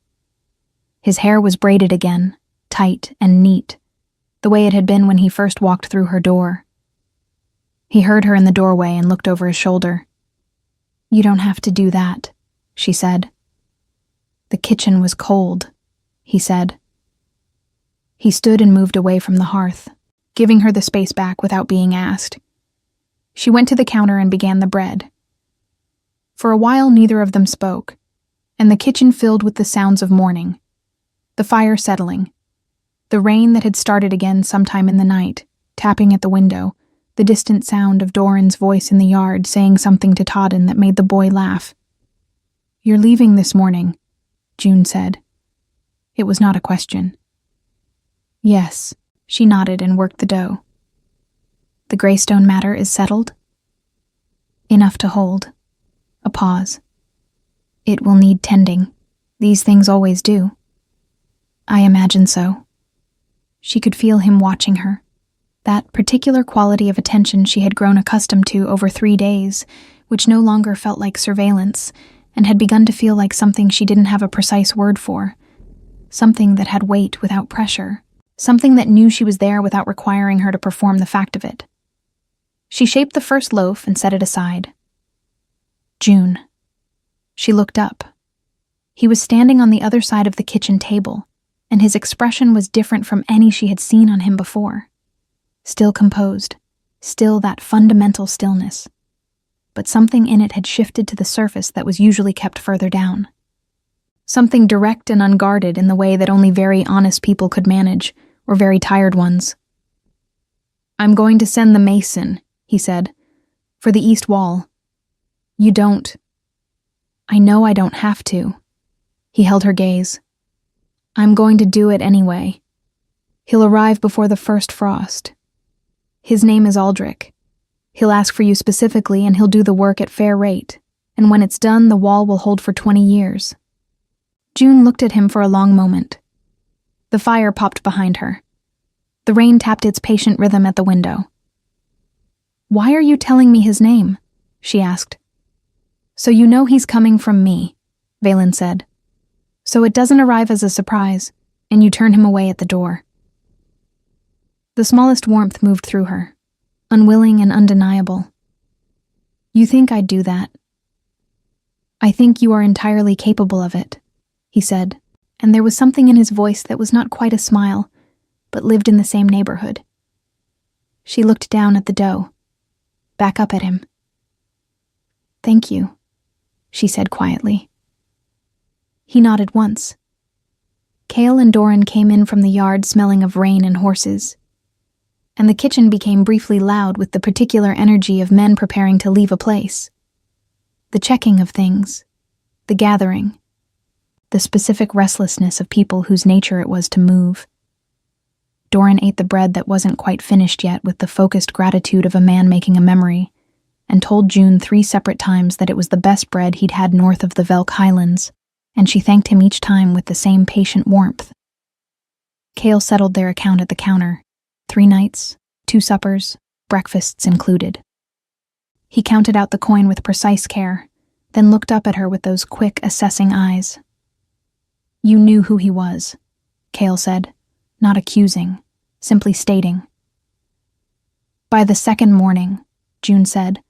His hair was braided again, tight and neat, the way it had been when he first walked through her door. He heard her in the doorway and looked over his shoulder. "You don't have to do that," she said. "The kitchen was cold," he said. He stood and moved away from the hearth, giving her the space back without being asked. She went to the counter and began the bread. For a while neither of them spoke, and the kitchen filled with the sounds of morning, the fire settling, the rain that had started again sometime in the night, tapping at the window, the distant sound of Doran's voice in the yard saying something to Todden that made the boy laugh. "You're leaving this morning," June said. It was not a question. "Yes," she nodded and worked the dough. "The Greystone matter is settled?" "Enough to hold." A pause. "It will need tending. These things always do." "I imagine so." She could feel him watching her. That particular quality of attention she had grown accustomed to over 3 days, which no longer felt like surveillance, and had begun to feel like something she didn't have a precise word for, something that had weight without pressure, something that knew she was there without requiring her to perform the fact of it. She shaped the first loaf and set it aside. "June." She looked up. He was standing on the other side of the kitchen table, and his expression was different from any she had seen on him before. Still composed, still that fundamental stillness. But something in it had shifted to the surface that was usually kept further down. Something direct and unguarded in the way that only very honest people could manage, or very tired ones. "I'm going to send the mason," he said, "for the east wall. You don't." "I know I don't have to." He held her gaze. "I'm going to do it anyway. He'll arrive before the first frost. His name is Aldrich. He'll ask for you specifically and he'll do the work at fair rate, and when it's done, the wall will hold for 20 years. June looked at him for a long moment. The fire popped behind her. The rain tapped its patient rhythm at the window. "Why are you telling me his name?" she asked. "So you know he's coming from me," Valen said. "So it doesn't arrive as a surprise, and you turn him away at the door." The smallest warmth moved through her, unwilling and undeniable. "You think I'd do that?" "I think you are entirely capable of it," he said, and there was something in his voice that was not quite a smile, but lived in the same neighborhood. She looked down at the dough, back up at him. "Thank you," she said quietly. He nodded once. Cale and Doran came in from the yard smelling of rain and horses, and the kitchen became briefly loud with the particular energy of men preparing to leave a place. The checking of things, the gathering, the specific restlessness of people whose nature it was to move. Doran ate the bread that wasn't quite finished yet with the focused gratitude of a man making a memory, and told June 3 separate times that it was the best bread he'd had north of the Velk Highlands, and she thanked him each time with the same patient warmth. Cale settled their account at the counter, 3 nights, 2 suppers, breakfasts included. He counted out the coin with precise care, then looked up at her with those quick, assessing eyes. "You knew who he was," Cale said, not accusing, simply stating. "By the second morning," June said,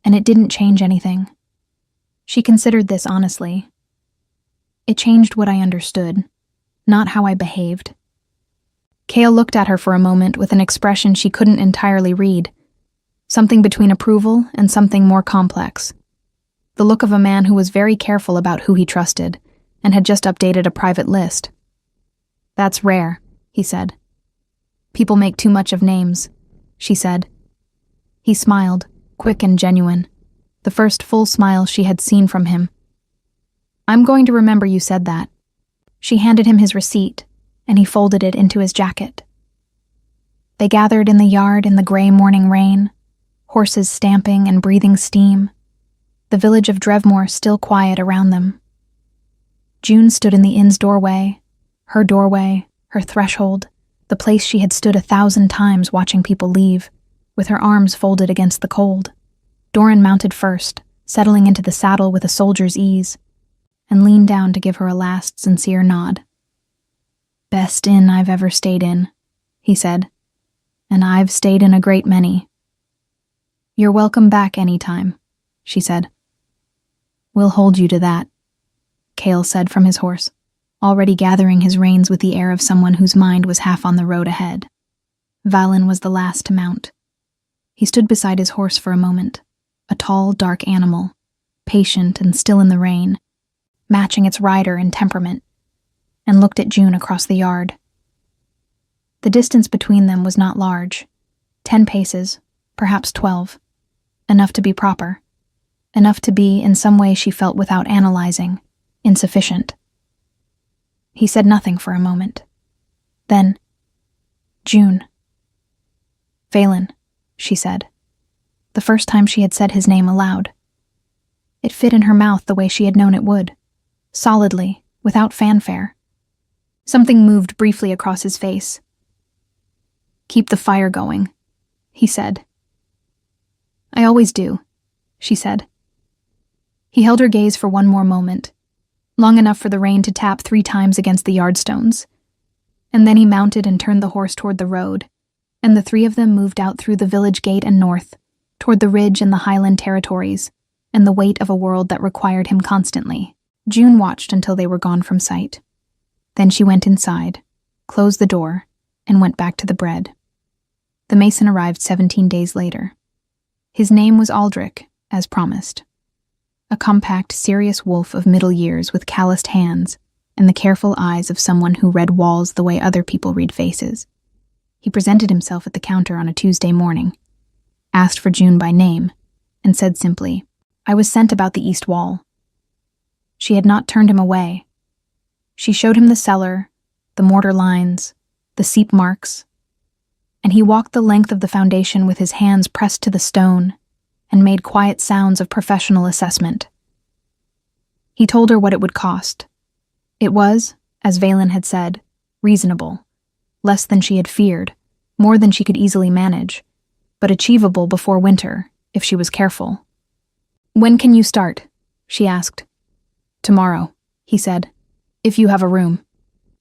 and it didn't change anything. She considered this honestly. "It changed what I understood, not how I behaved." Cale looked at her for a moment with an expression she couldn't entirely read, something between approval and something more complex. The look of a man who was very careful about who he trusted, and had just updated a private list. "That's rare," he said. "People make too much of names," she said. He smiled, quick and genuine, the first full smile she had seen from him. "I'm going to remember you said that." She handed him his receipt, and he folded it into his jacket. They gathered in the yard in the gray morning rain, horses stamping and breathing steam, the village of Drevmore still quiet around them. June stood in the inn's doorway, her threshold, the place she had stood 1,000 times watching people leave, with her arms folded against the cold. Doran mounted first, settling into the saddle with a soldier's ease, and leaned down to give her a last sincere nod. "Best inn I've ever stayed in," he said, "and I've stayed in a great many." "You're welcome back any time," she said. "We'll hold you to that," Cale said from his horse, already gathering his reins with the air of someone whose mind was half on the road ahead. Valen was the last to mount. He stood beside his horse for a moment, a tall, dark animal, patient and still in the rain, matching its rider in temperament, and looked at June across the yard. The distance between them was not large, 10 paces, perhaps 12, enough to be proper, enough to be, in some way she felt without analyzing, insufficient. He said nothing for a moment. Then, "June." "Valen," she said, the first time she had said his name aloud. It fit in her mouth the way she had known it would, solidly, without fanfare. Something moved briefly across his face. "Keep the fire going," he said. "I always do," she said. He held her gaze for one more moment, long enough for the rain to tap 3 times against the yardstones, and then he mounted and turned the horse toward the road, and the 3 of them moved out through the village gate and north, toward the ridge and the highland territories, and the weight of a world that required him constantly. June watched until they were gone from sight. Then she went inside, closed the door, and went back to the bread. The mason arrived 17 days later. His name was Aldrich, as promised. A compact, serious wolf of middle years with calloused hands and the careful eyes of someone who read walls the way other people read faces. He presented himself at the counter on a Tuesday morning, asked for June by name, and said simply, "I was sent about the east wall." She had not turned him away. She showed him the cellar, the mortar lines, the seep marks, and he walked the length of the foundation with his hands pressed to the stone and made quiet sounds of professional assessment. He told her what it would cost. It was, as Valen had said, reasonable, less than she had feared, more than she could easily manage, but achievable before winter, if she was careful. "When can you start?" she asked. "Tomorrow," he said, "if you have a room."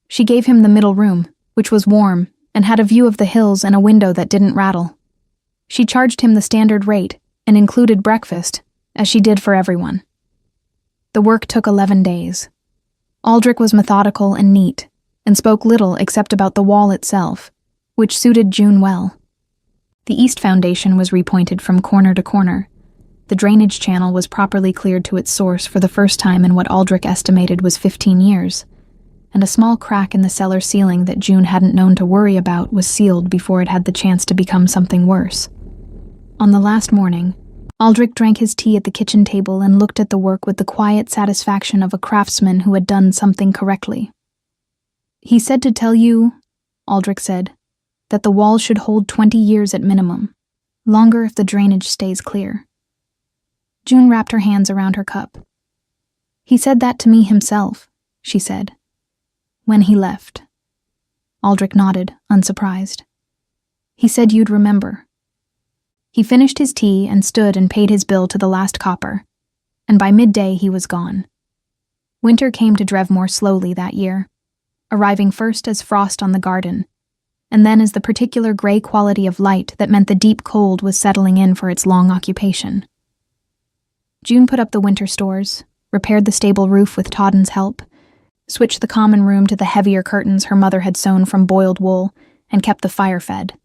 She gave him the middle room, which was warm and had a view of the hills and a window that didn't rattle. She charged him the standard rate and included breakfast, as she did for everyone. The work took 11 days. Aldrich was methodical and neat, and spoke little except about the wall itself, which suited June well. The east foundation was repointed from corner to corner. The drainage channel was properly cleared to its source for the first time in what Aldrich estimated was 15 years, and a small crack in the cellar ceiling that June hadn't known to worry about was sealed before it had the chance to become something worse. On the last morning, Aldrich drank his tea at the kitchen table and looked at the work with the quiet satisfaction of a craftsman who had done something correctly. "He said to tell you," Aldrich said, "that the wall should hold 20 years at minimum, longer if the drainage stays clear." June wrapped her hands around her cup. "He said that to me himself," she said, "when he left." Aldrich nodded, unsurprised. "He said you'd remember." He finished his tea and stood and paid his bill to the last copper, and by midday he was gone. Winter came to Drevmore slowly that year, arriving first as frost on the garden, and then as the particular gray quality of light that meant the deep cold was settling in for its long occupation. June put up the winter stores, repaired the stable roof with Todden's help, switched the common room to the heavier curtains her mother had sewn from boiled wool, and kept the fire fed.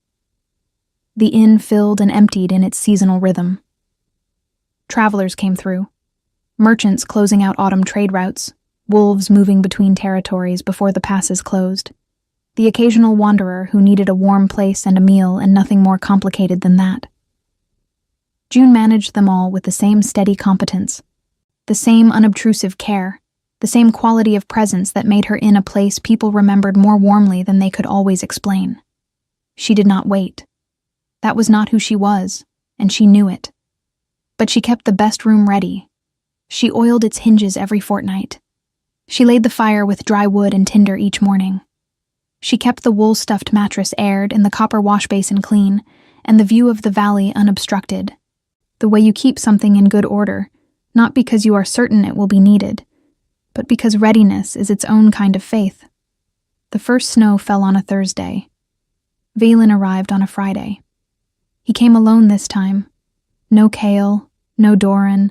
The inn filled and emptied in its seasonal rhythm. Travelers came through, merchants closing out autumn trade routes, wolves moving between territories before the passes closed, the occasional wanderer who needed a warm place and a meal and nothing more complicated than that. June managed them all with the same steady competence, the same unobtrusive care, the same quality of presence that made her inn a place people remembered more warmly than they could always explain. She did not wait. That was not who she was, and she knew it. But she kept the best room ready. She oiled its hinges every fortnight. She laid the fire with dry wood and tinder each morning. She kept the wool-stuffed mattress aired and the copper wash-basin clean, and the view of the valley unobstructed. The way you keep something in good order, not because you are certain it will be needed, but because readiness is its own kind of faith. The first snow fell on a Thursday. Valen arrived on a Friday. He came alone this time. No Cale, no Doran.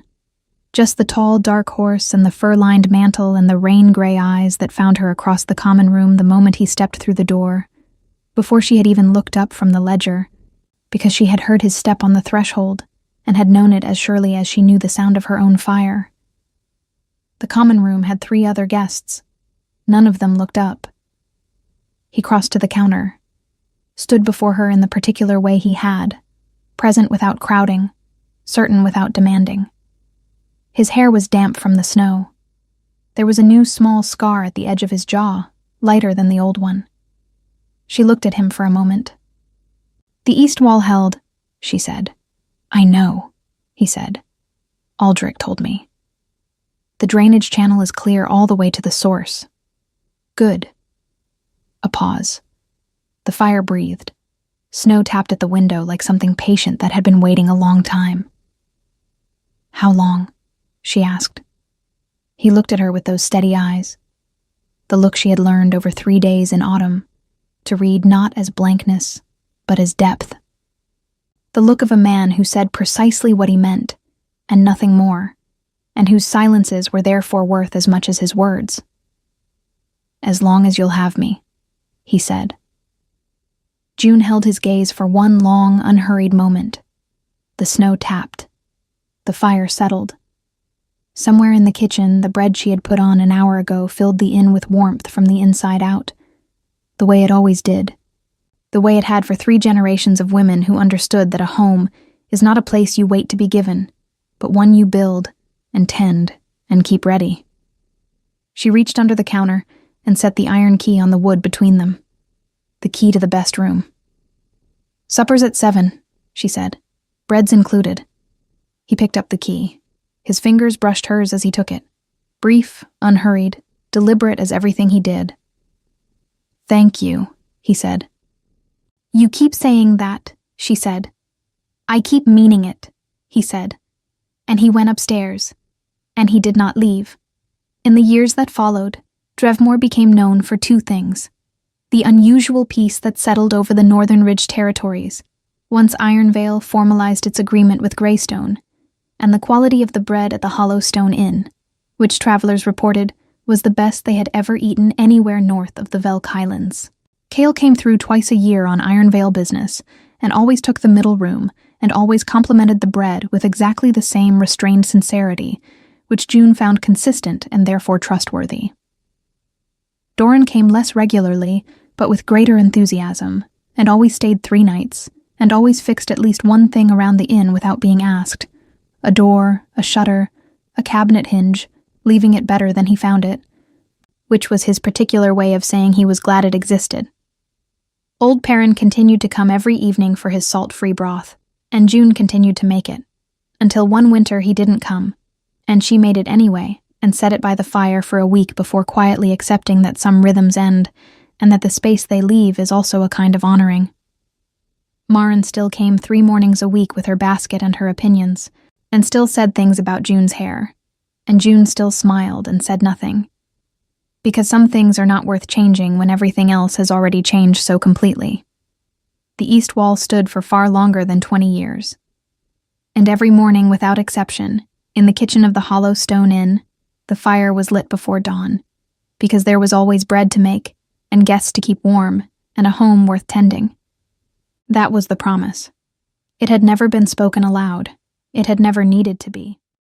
Just the tall, dark horse and the fur-lined mantle and the rain-gray eyes that found her across the common room the moment he stepped through the door, before she had even looked up from the ledger, because she had heard his step on the threshold and had known it as surely as she knew the sound of her own fire. The common room had 3 other guests. None of them looked up. He crossed to the counter, stood before her in the particular way he had, present without crowding, certain without demanding. His hair was damp from the snow. There was a new small scar at the edge of his jaw, lighter than the old one. She looked at him for a moment. "The east wall held," she said. "I know," he said. "Aldrich told me. The drainage channel is clear all the way to the source." "Good." A pause. The fire breathed. Snow tapped at the window like something patient that had been waiting a long time. "How long?" she asked. He looked at her with those steady eyes, the look she had learned over 3 days in autumn, to read not as blankness, but as depth. The look of a man who said precisely what he meant, and nothing more, and whose silences were therefore worth as much as his words. "As long as you'll have me," he said. June held his gaze for one long, unhurried moment. The snow tapped. The fire settled. Somewhere in the kitchen, the bread she had put on an hour ago filled the inn with warmth from the inside out, the way it always did, the way it had for 3 generations of women who understood that a home is not a place you wait to be given, but one you build and tend and keep ready. She reached under the counter and set the iron key on the wood between them. The key to the best room. "Supper's at 7, she said. "Bread's included." He picked up the key. His fingers brushed hers as he took it. Brief, unhurried, deliberate as everything he did. "Thank you," he said. "You keep saying that," she said. "I keep meaning it," he said. And he went upstairs. And he did not leave. In the years that followed, Drevmore became known for 2 things. The unusual peace that settled over the Northern Ridge territories, once Ironvale formalized its agreement with Greystone, and the quality of the bread at the Hollow Stone Inn, which travelers reported was the best they had ever eaten anywhere north of the Velk Highlands. Cale came through twice a year on Iron Vale business, and always took the middle room, and always complimented the bread with exactly the same restrained sincerity, which June found consistent and therefore trustworthy. Doran came less regularly, but with greater enthusiasm, and always stayed 3 nights, and always fixed at least one thing around the inn without being asked: a door, a shutter, a cabinet hinge, leaving it better than he found it, which was his particular way of saying he was glad it existed. Old Perrin continued to come every evening for his salt-free broth, and June continued to make it, until one winter he didn't come, and she made it anyway, and set it by the fire for a week before quietly accepting that some rhythms end, and that the space they leave is also a kind of honoring. Maren still came 3 mornings a week with her basket and her opinions, and still said things about June's hair, and June still smiled and said nothing. Because some things are not worth changing when everything else has already changed so completely. The east wall stood for far longer than 20 years. And every morning, without exception, in the kitchen of the Hollow Stone Inn, the fire was lit before dawn, because there was always bread to make, and guests to keep warm, and a home worth tending. That was the promise. It had never been spoken aloud. It had never needed to be.